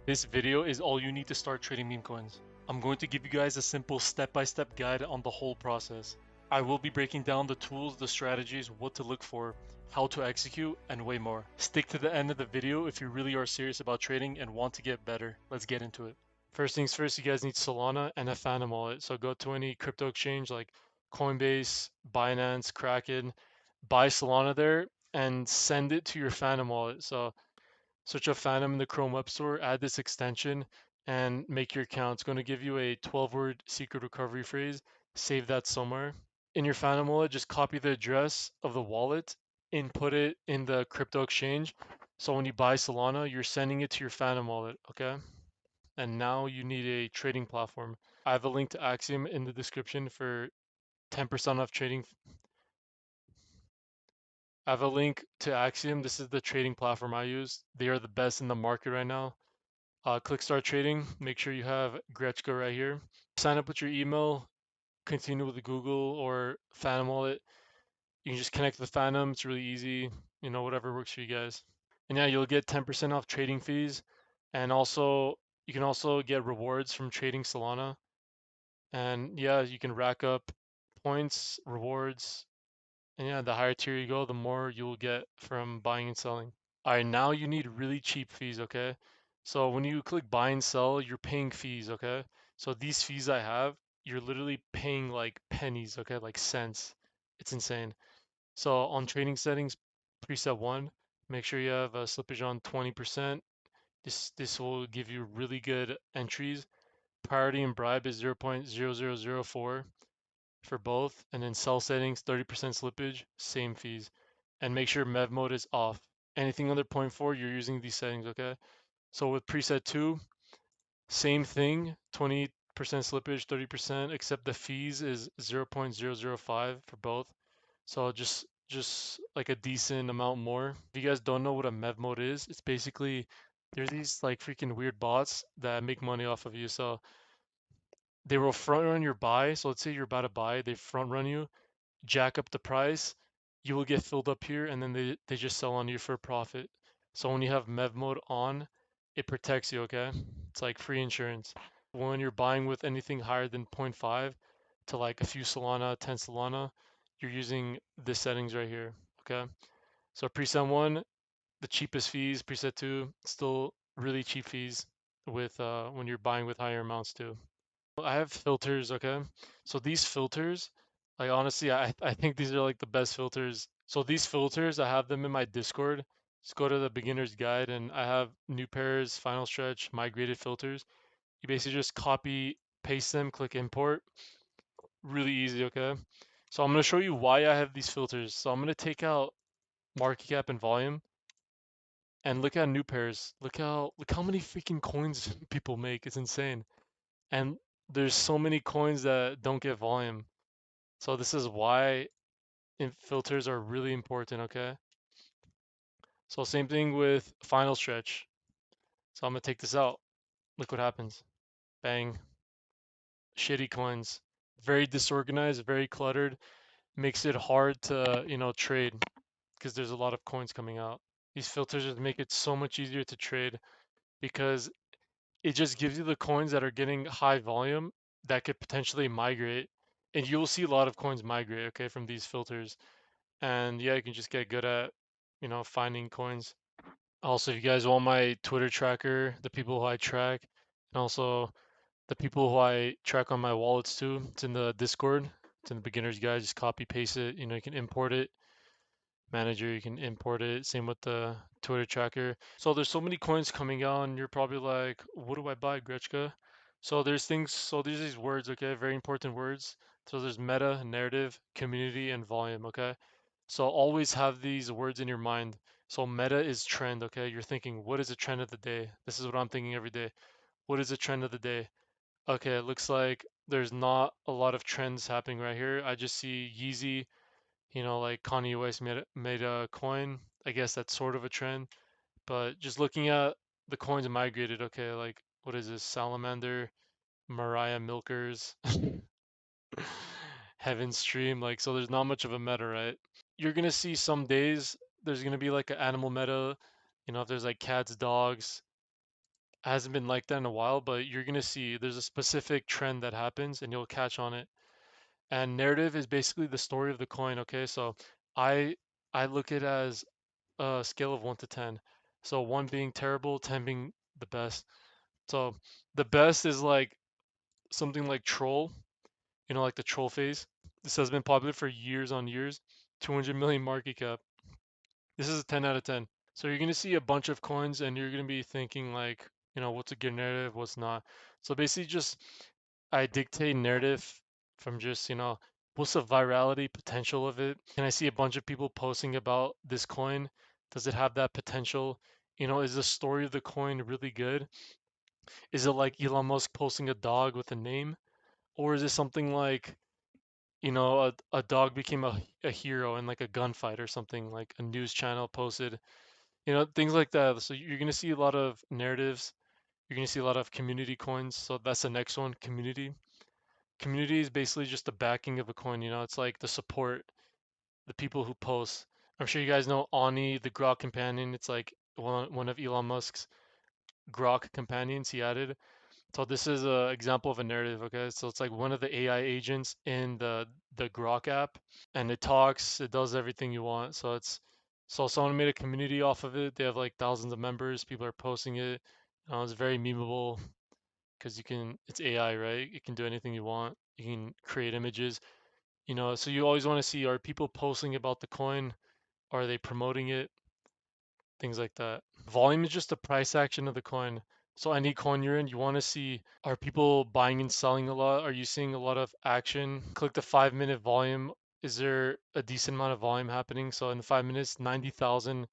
This video is all you need to start trading meme coins. I'm going to give you guys a simple step-by-step guide on the whole process. I will be breaking down the tools, the strategies, what to look for, how to execute, and way more. Stick to the end of the video if you really are serious about trading and want to get better. Let's get into it. First things first, you guys need Solana and a Phantom wallet. So go to any crypto exchange like Coinbase, Binance, Kraken, buy Solana there and send it to your Phantom wallet. So search up Phantom in the Chrome Web Store, add this extension, and make your account. It's going to give you a 12-word secret recovery phrase. Save that somewhere. In your Phantom wallet, just copy the address of the wallet, input it in the crypto exchange. So when you buy Solana, you're sending it to your Phantom wallet, okay? And now you need a trading platform. I have a link to Axiom in the description for 10% off trading. I have a link to Axiom. This is the trading platform I use. They are the best in the market right now. Click start trading. Make sure you have Gretchka right here. Sign up with your email. Continue with the Google or Phantom wallet. You can just connect with Phantom. It's really easy. You know, whatever works for you guys. And yeah, you'll get 10% off trading fees. And also, you can also get rewards from trading Solana. And yeah, you can rack up points, rewards. And yeah, the higher tier you go, the more you'll get from buying and selling. All right, now you need really cheap fees, okay? So when you click buy and sell, you're paying fees, okay? So these fees I have, you're literally paying like pennies, okay? Like cents. It's insane. So on trading settings, preset one, make sure you have a slippage on 20%. This will give you really good entries. Priority and bribe is 0.0004 for both, and then sell settings 30% slippage, same fees. And make sure Mev mode is off. Anything under point 0.4, you're using these settings, okay? So with preset 2, same thing, 20% slippage, 30%, except the fees is 0.005 for both. So just like a decent amount more. If you guys don't know what a Mev mode is, it's basically there's these like freaking weird bots that make money off of you. So they will front run your buy. So let's say you're about to buy, they front run you, jack up the price, you will get filled up here, and then they just sell on you for a profit. So when you have Mev mode on, it protects you, okay? It's like free insurance. When you're buying with anything higher than zero point 0.5 to like a few Solana, 10 Solana, you're using the settings right here, okay? So preset 1, the cheapest fees, preset 2, still really cheap fees with when you're buying with higher amounts too. I have filters, okay? So these filters, like honestly, I think these are like the best filters. So these filters, I have them in my Discord. Just go to the beginner's guide and I have new pairs, final stretch, migrated filters. You basically just copy, paste them, click import. Really easy, okay? So I'm gonna show you why I have these filters. So I'm gonna take out market cap and volume and look at new pairs. Look how many freaking coins people make. It's insane. And there's so many coins that don't get volume. So this is why filters are really important, okay? So same thing with final stretch. So I'm gonna take this out. Look what happens. Bang. Shitty coins. Very disorganized, very cluttered. Makes it hard to, trade because there's a lot of coins coming out. These filters just make it so much easier to trade because it just gives you the coins that are getting high volume that could potentially migrate. And you will see a lot of coins migrate, okay, from these filters. And yeah, you can just get good at, finding coins. Also, if you guys want my Twitter tracker, the people who I track, and also the people who I track on my wallets too, it's in the Discord. It's in the beginner's guide. Just copy paste it. You can import it. Manager, you can import it. Same with the Twitter tracker. So there's so many coins coming out, and you're probably like, what do I buy, Grechka? So there's these words, okay, very important words. So there's meta, narrative, community, and volume, okay? So always have these words in your mind. So meta is trend, okay? You're thinking, what is the trend of the day? This is what I'm thinking every day. What is the trend of the day? Okay, it looks like there's not a lot of trends happening right here. I just see Yeezy, like Kanye West made a coin. I guess that's sort of a trend. But just looking at the coins migrated, okay, like what is this? Salamander, Mariah Milkers, Heaven Stream, like so there's not much of a meta, right? You're gonna see some days there's gonna be like an animal meta, if there's like cats, dogs, hasn't been like that in a while, but you're gonna see there's a specific trend that happens and you'll catch on it. And narrative is basically the story of the coin, okay? So I I look at it as a scale of 1 to 10. So 1 being terrible, 10 being the best. So the best is like something like troll, like the troll phase. This has been popular for years on years. 200 million market cap. This is a 10 out of 10. So you're going to see a bunch of coins and you're going to be thinking like, what's a good narrative, what's not. So basically just I dictate narrative from just, what's the virality potential of it? Can I see a bunch of people posting about this coin? Does it have that potential? Is the story of the coin really good? Is it like Elon Musk posting a dog with a name? Or is it something like, a dog became a hero in like a gunfight or something, like a news channel posted, things like that. So you're going to see a lot of narratives. You're going to see a lot of community coins. So that's the next one, community. Community is basically just the backing of a coin. It's like the support, the people who post. I'm sure you guys know Ani, the Grok companion. It's like one of Elon Musk's Grok companions he added. So this is an example of a narrative, okay? So it's like one of the AI agents in the Grok app, and it talks, it does everything you want. So someone made a community off of it. They have like thousands of members. People are posting it. It's very memeable because it's AI, right? You can do anything you want. You can create images, so you always want to see, are people posting about the coin? Are they promoting it? Things like that. Volume is just the price action of the coin. So any coin you're in, you want to see, are people buying and selling a lot? Are you seeing a lot of action? Click the 5 minute volume. Is there a decent amount of volume happening? So in 5 minutes, 90,000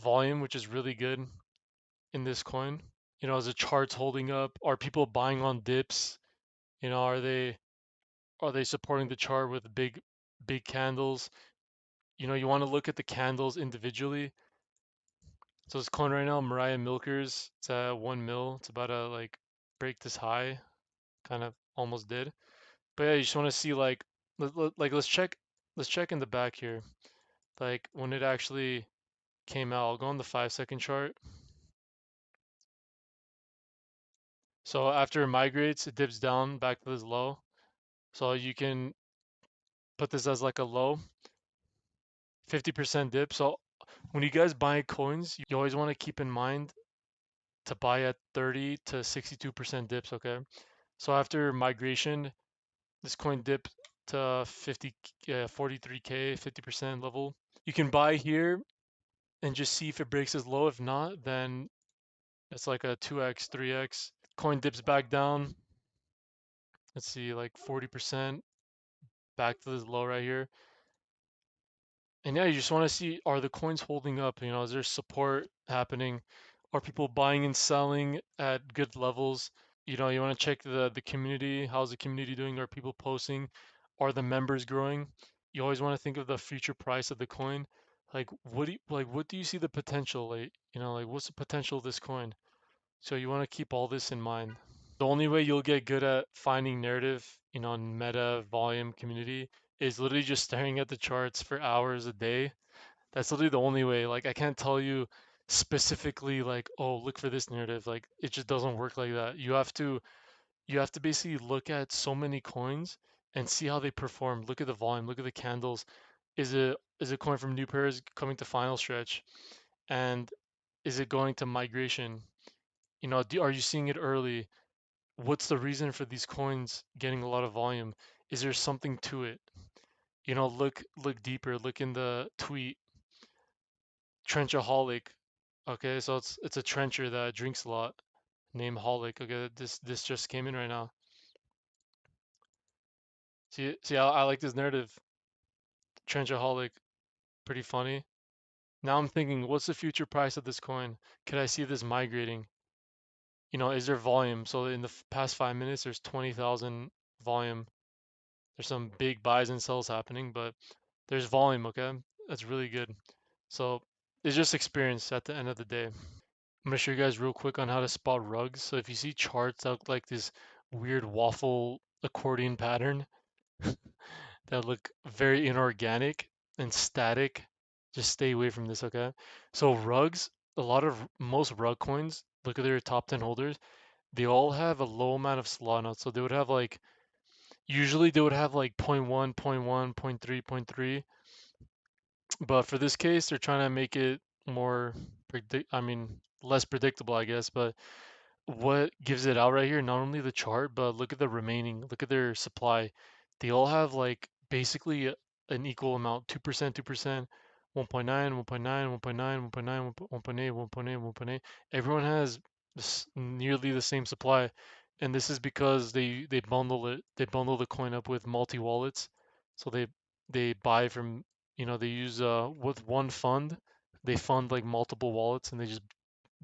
volume, which is really good in this coin. As the chart's holding up, are people buying on dips? Are they supporting the chart with big candles? You want to look at the candles individually. So this coin right now, Mariah Milkers, it's at 1 mil. It's about to like break this high, kind of almost did. But yeah, you just want to see like, let's check in the back here, like when it actually came out. I'll go on the 5 second chart. So after it migrates, it dips down back to this low. So you can put this as like a low, 50% dip. So when you guys buy coins, you always want to keep in mind to buy at 30 to 62% dips, okay? So after migration, this coin dipped to 43K, 50% level. You can buy here and just see if it breaks as low. If not, then it's like a 2x, 3x. Coin dips back down. Let's see, like 40% back to this low right here. And yeah, you just want to see, are the coins holding up? Is there support happening? Are people buying and selling at good levels? You want to check the community. How's the community doing? Are people posting? Are the members growing? You always want to think of the future price of the coin. Like what do you see the potential? Like what's the potential of this coin? So you want to keep all this in mind. The only way you'll get good at finding narrative, in meta, volume, community is literally just staring at the charts for hours a day. That's literally the only way. Like I can't tell you specifically like, oh, look for this narrative. Like it just doesn't work like that. You have to basically look at so many coins and see how they perform. Look at the volume, look at the candles. Is a coin from new pairs coming to final stretch? And is it going to migration? Are you seeing it early? What's the reason for these coins getting a lot of volume? Is there something to it? Look deeper. Look in the tweet. Trenchaholic. Okay, so it's a trencher that drinks a lot. Named Holic. Okay, this just came in right now. See, I like this narrative. Trenchaholic, pretty funny. Now I'm thinking, what's the future price of this coin? Could I see this migrating? Is there volume? So in the past 5 minutes, there's 20,000 volume. There's some big buys and sells happening, but there's volume, okay? That's really good. So it's just experience at the end of the day. I'm gonna show you guys real quick on how to spot rugs. So if you see charts that look like this weird waffle accordion pattern that look very inorganic and static, just stay away from this, okay? So rugs, most rug coins, look at their top 10 holders, they all have a low amount of Solana. So they would have like, usually they would have like point 0.1, point 0.1, point 0.3, point 0.3. But for this case, they're trying to make it more I mean, less predictable, I guess. But what gives it out right here, not only the chart, but look at the remaining, look at their supply. They all have like basically an equal amount, 2%, 2%, 1.9, 1.9, 1.9, 1.9, 1.8, 1.8, 1.8. Everyone has nearly the same supply. And this is because they bundle it, they bundle the coin up with multi-wallets. So they buy from, they use with one fund, they fund like multiple wallets and they just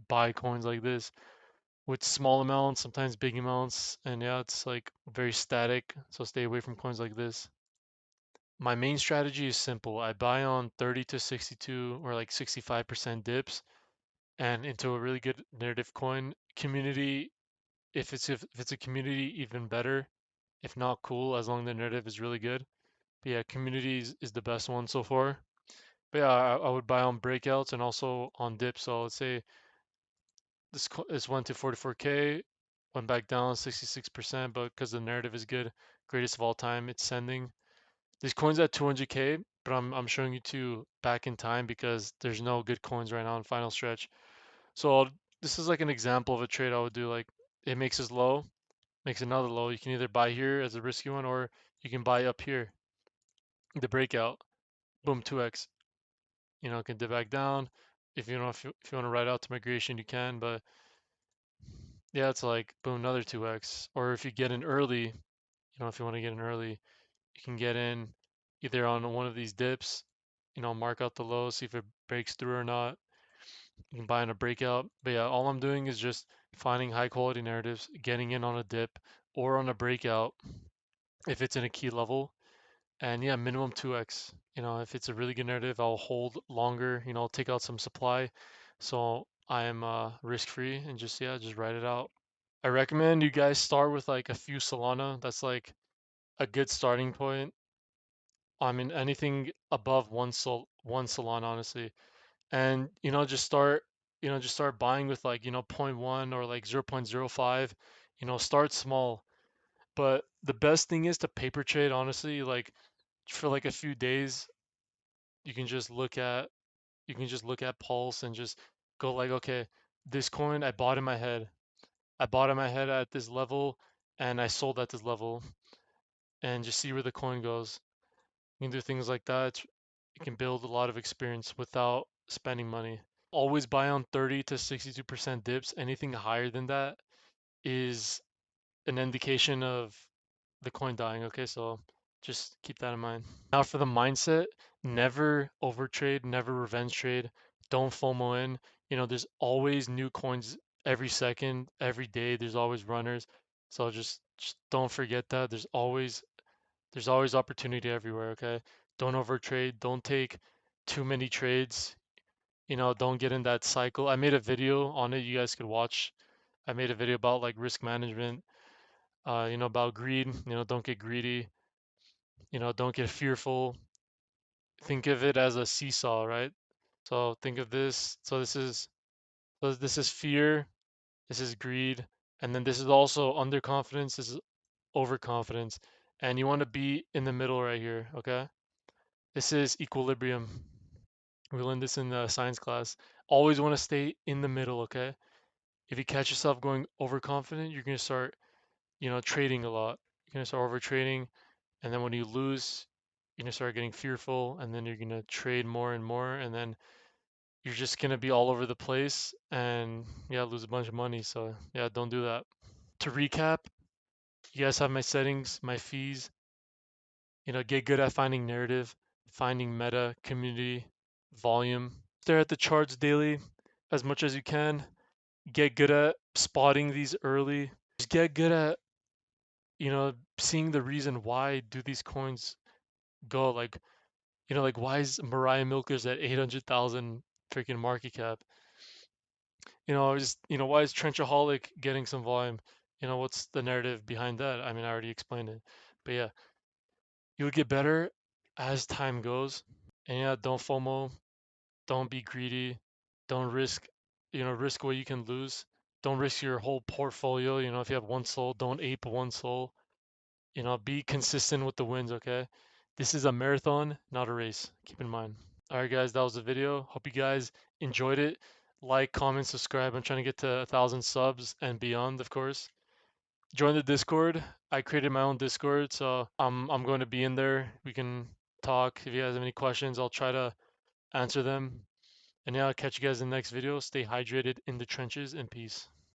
buy coins like this with small amounts, sometimes big amounts, and yeah, it's like very static. So stay away from coins like this. My main strategy is simple. I buy on 30 to 62 or like 65% dips and into a really good narrative coin community. If it's a community, even better. If not, cool, as long as the narrative is really good. But yeah, community is the best one so far. But yeah, I would buy on breakouts and also on dips. So let's say this went to 44K, went back down 66%, but because the narrative is good, greatest of all time, it's sending. These coins at 200K, but I'm showing you two back in time because there's no good coins right now in final stretch. So this is like an example of a trade I would do. Like it makes this low, makes another low. You can either buy here as a risky one, or you can buy up here, the breakout, boom, 2x. It can dip back down. If you want to ride out to migration, you can, but yeah, it's like boom, another 2x. Or if you get in early, if you want to get in early, you can get in either on one of these dips, mark out the low, see if it breaks through or not. You can buy in a breakout. But yeah, all I'm doing is just finding high quality narratives, getting in on a dip or on a breakout if it's in a key level. And yeah, minimum 2x. If it's a really good narrative, I'll hold longer, I'll take out some supply. So I am risk free and just ride it out. I recommend you guys start with like a few Solana. That's like a good starting point. I mean, anything above one Solana, honestly, and just start buying with like zero point 0.1 or like 0.05. Start small. But the best thing is to paper trade, honestly. Like for like a few days, you can just look at Pulse and just go like, okay, this coin I bought in my head. I bought in my head at this level, and I sold at this level, and just see where the coin goes. You can do things like that. You can build a lot of experience without spending money. Always buy on 30 to 62% dips. Anything higher than that is an indication of the coin dying. Okay, so just keep that in mind. Now for the mindset, never overtrade, never revenge trade. Don't FOMO in. There's always new coins every second, every day. There's always runners. So just don't forget that. There's always opportunity everywhere, okay? Don't overtrade. Don't take too many trades. Don't get in that cycle. I made a video on it. You guys could watch. I made a video about like risk management, about greed. Don't get greedy. Don't get fearful. Think of it as a seesaw, right? So think of this. So this is fear. This is greed. And then this is also underconfidence. This is overconfidence. And you want to be in the middle right here, okay? This is equilibrium. We learned this in the science class. Always want to stay in the middle, okay? If you catch yourself going overconfident, you're gonna start, trading a lot. You're gonna start over trading, and then when you lose, you're gonna start getting fearful, and then you're gonna trade more and more, and then you're just gonna be all over the place and yeah, lose a bunch of money. So yeah, don't do that. To recap, you guys have my settings, my fees. Get good at finding narrative, finding meta, community, volume. Stare at the charts daily as much as you can. Get good at spotting these early. Just get good at, seeing the reason why do these coins go. Like why is Mariah Milkers at 800,000 freaking market cap? Why is Trenchaholic getting some volume? What's the narrative behind that? I mean, I already explained it. But yeah, you'll get better as time goes. And yeah, don't FOMO, don't be greedy, don't risk what you can lose. Don't risk your whole portfolio. You know, if you have one soul, don't ape one soul. You know, be consistent with the wins, okay? This is a marathon, not a race. Keep in mind. All right, guys, that was the video. Hope you guys enjoyed it. Like, comment, subscribe. I'm trying to get to 1,000 subs and beyond, of course. Join the Discord. I created my own Discord, so I'm going to be in there. We can talk. If you guys have any questions, I'll try to answer them. And yeah, I'll catch you guys in the next video. Stay hydrated in the trenches and peace.